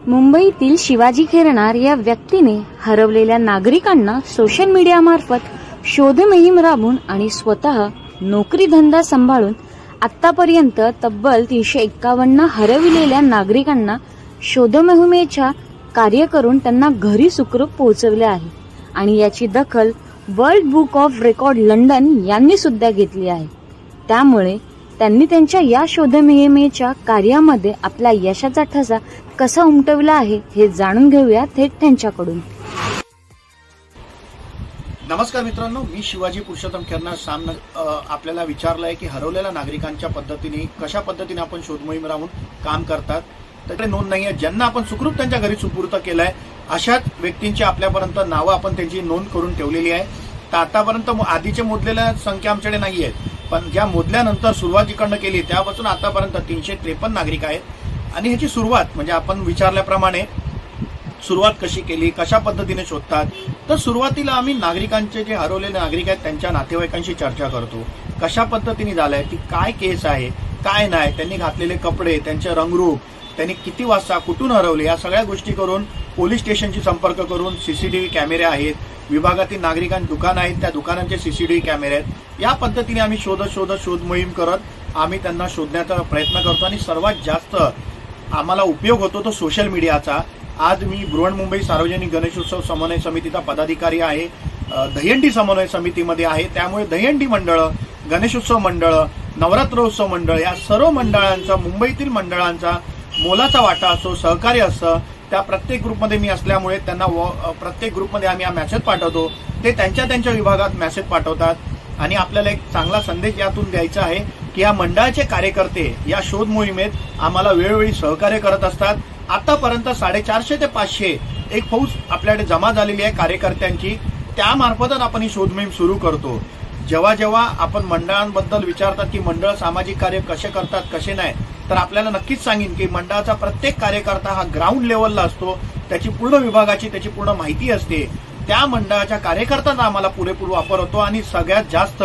मुंबईतील शिवाजी खेरणार या व्यक्तीने हरवलेल्या नागरिकांना सोशल मीडियामार्फत शोध मोहीम राबवून आणि स्वतः नोकरी धंदा सांभाळून आतापर्यंत तब्बल 351 हरविलेल्या नागरिकांना शोध मोहिमेच्या कार्य करून त्यांना घरी सुखरूप पोहोचवले आहे आणि याची दखल world book of record London यांनी सुद्धा घेतली आहे। त्यामुळे त्यांनी त्यांच्या या शोध मोहिमेच्या कार्यामध्ये आपला यशाचा ठसा कसा उमटवला आहे हे जाणून घेऊया थेट त्यांच्याकडून। नमस्कार मित्रांनो, मी शिवाजी पुरुषोत्तम खेरणार आपल्याला विचारलंय की हरवलेल्या नागरिकांच्या पद्धतीने कशा पद्धतीने आपण शोध मोहीम राहून काम करतात त्याकडे नोंद नाहीये। ज्यांना आपण सुखरूप त्यांच्या घरी सुपूर्द केलाय अशाच व्यक्तींची आपल्यापर्यंत नावं आपण त्यांची नोंद करून ठेवलेली आहे। तर आतापर्यंत आधीचे मोजलेल्या संख्या आमच्याकडे नाहीये, पण ज्या मोजल्यानंतर सुरुवातीकडनं केली त्यापासून आतापर्यंत 353 नागरिक आहेत। आणि ह्याची सुरुवात म्हणजे आपण विचारल्याप्रमाणे सुरुवात कशी केली, कशा पद्धतीने शोधतात, तर सुरुवातीला आम्ही नागरिकांचे जे हरवलेले नागरिक आहेत त्यांच्या नातेवाईकांशी चर्चा करतो। कशा पद्धतीने झालंय, ती काय केस आहे, काय नाही, त्यांनी घातलेले कपडे, त्यांचे रंगरूप, त्यांनी किती वाजता कुठून हरवले, या सगळ्या गोष्टी करून पोलीस स्टेशनशी संपर्क करून सीसीटीव्ही कॅमेरे आहेत, विभागातील नागरिकांची दुकान आहेत त्या दुकानांचे सीसीटीव्ही कॅमेरे आहेत, या पद्धतीने आम्ही शोध मोहीम करत आम्ही त्यांना शोधण्याचा प्रयत्न करतो। आणि सर्वात जास्त आम्हाला उपयोग होतो तो सोशल मीडियाचा। आज मी बृहन्मुंबई सार्वजनिक गणेशोत्सव समन्वय समितीचा पदाधिकारी आहे, दहीहंडी समन्वय समितीमध्ये आहे। त्यामुळे दहीहंडी मंडळ, गणेशोत्सव मंडळ, नवरात्रोत्सव मंडळ या सर्व मंडळांचा, मुंबईतील मंडळांचा मोलाचा वाटा असतो, सहकार्य असतं। त्या प्रत्येक ग्रुपमध्ये मी असल्यामुळे त्यांना प्रत्येक ग्रुपमध्ये आम्ही हा मेसेज पाठवतो, ते त्यांच्या विभागात मेसेज पाठवतात। आणि आपल्याला एक चांगला संदेश यातून द्यायचा आहे की या मंडळाचे कार्यकर्ते या शोध मोहिमेत आम्हाला वेळोवेळी सहकार्य करत असतात। आतापर्यंत 450 ते 500 एक फौज आपल्याकडे जमा झालेली आहे कार्यकर्त्यांची, त्यामार्फतच आपण ही शोध मोहीम सुरू करतो। जेव्हा आपण मंडळांबद्दल विचारतात की मंडळ सामाजिक कार्य कसे करतात कसे नाही, तर आपल्याला नक्कीच सांगेन की मंडळाचा प्रत्येक कार्यकर्ता हा ग्राउंड लेवलला असतो, त्याची पूर्ण विभागाची त्याची पूर्ण माहिती असते। त्या मंडळाच्या कार्यकर्त्यांचा आम्हाला पुरेपूर वापर होतो आणि सगळ्यात जास्त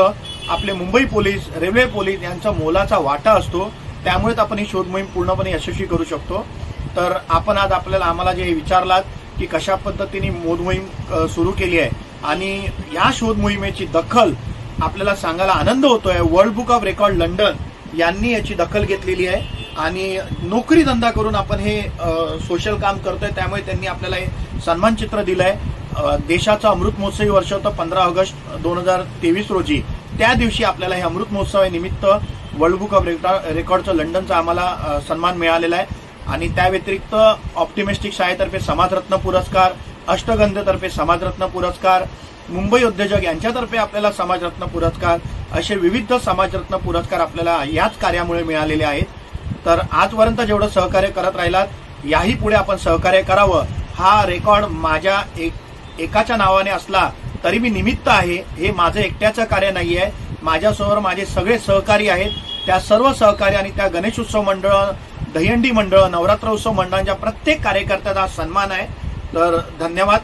आपले मुंबई पोलीस, रेल्वे पोलीस यांचा मोलाचा वाटा असतो। त्यामुळेच आपण ही शोध मोहीम पूर्णपणे यशस्वी करू शकतो। तर आपण आज आम्हाला जे विचारलात की कशा पद्धतीने मोहीम सुरू केली आहे आणि या शोध मोहिमेची दखल आपल्याला सांगायला आनंद होतोय, world book of record London यांनी याची दखल घेतलेली आहे आणि नोकरी धंदा करून आपण हे सोशल काम करतोय। त्यामुळे त्यांनी आपल्याला हे सन्मानचित्र दिलंय। देशाचा अमृत महोत्सवी वर्ष होतं 15 ऑगस्ट 2023 रोजी, त्या दिवशी आपल्याला हे अमृत महोत्सवानिमित्त वर्ल्ड बुक ऑफ रेकॉर्डचं लंडनचा आम्हाला सन्मान मिळालेला आहे। आणि त्या व्यतिरिक्त ऑप्टिमिस्टिक शाळेतर्फे समाजरत्न पुरस्कार, अष्टगंधतर्फे समाजरत्न पुरस्कार, मुंबई उद्योजक यांच्यातर्फे आपल्याला समाजरत्न पुरस्कार, असे विविध समाजरत्न पुरस्कार आपल्याला याच कार्यामुळे मिळालेले आहेत। तर आजपर्यंत जेवढं सहकार्य करत राहिलात, याही पुढे आपण सहकार्य करावं। हा रेकॉर्ड माझ्या एकाच्या नावाने असला तरी मी निमित्त आहे, हे माझं एकट्याचं कार्य नाहीये, माझ्यासमोर माझे सगळे सहकारी आहेत। त्या सर्व सहकारी आणि त्या गणेशोत्सव मंडळ, दहीहंडी मंडळ, नवरात्रोत्सव मंडळांच्या प्रत्येक कार्यकर्त्याचा सन्मान आहे। तर धन्यवाद।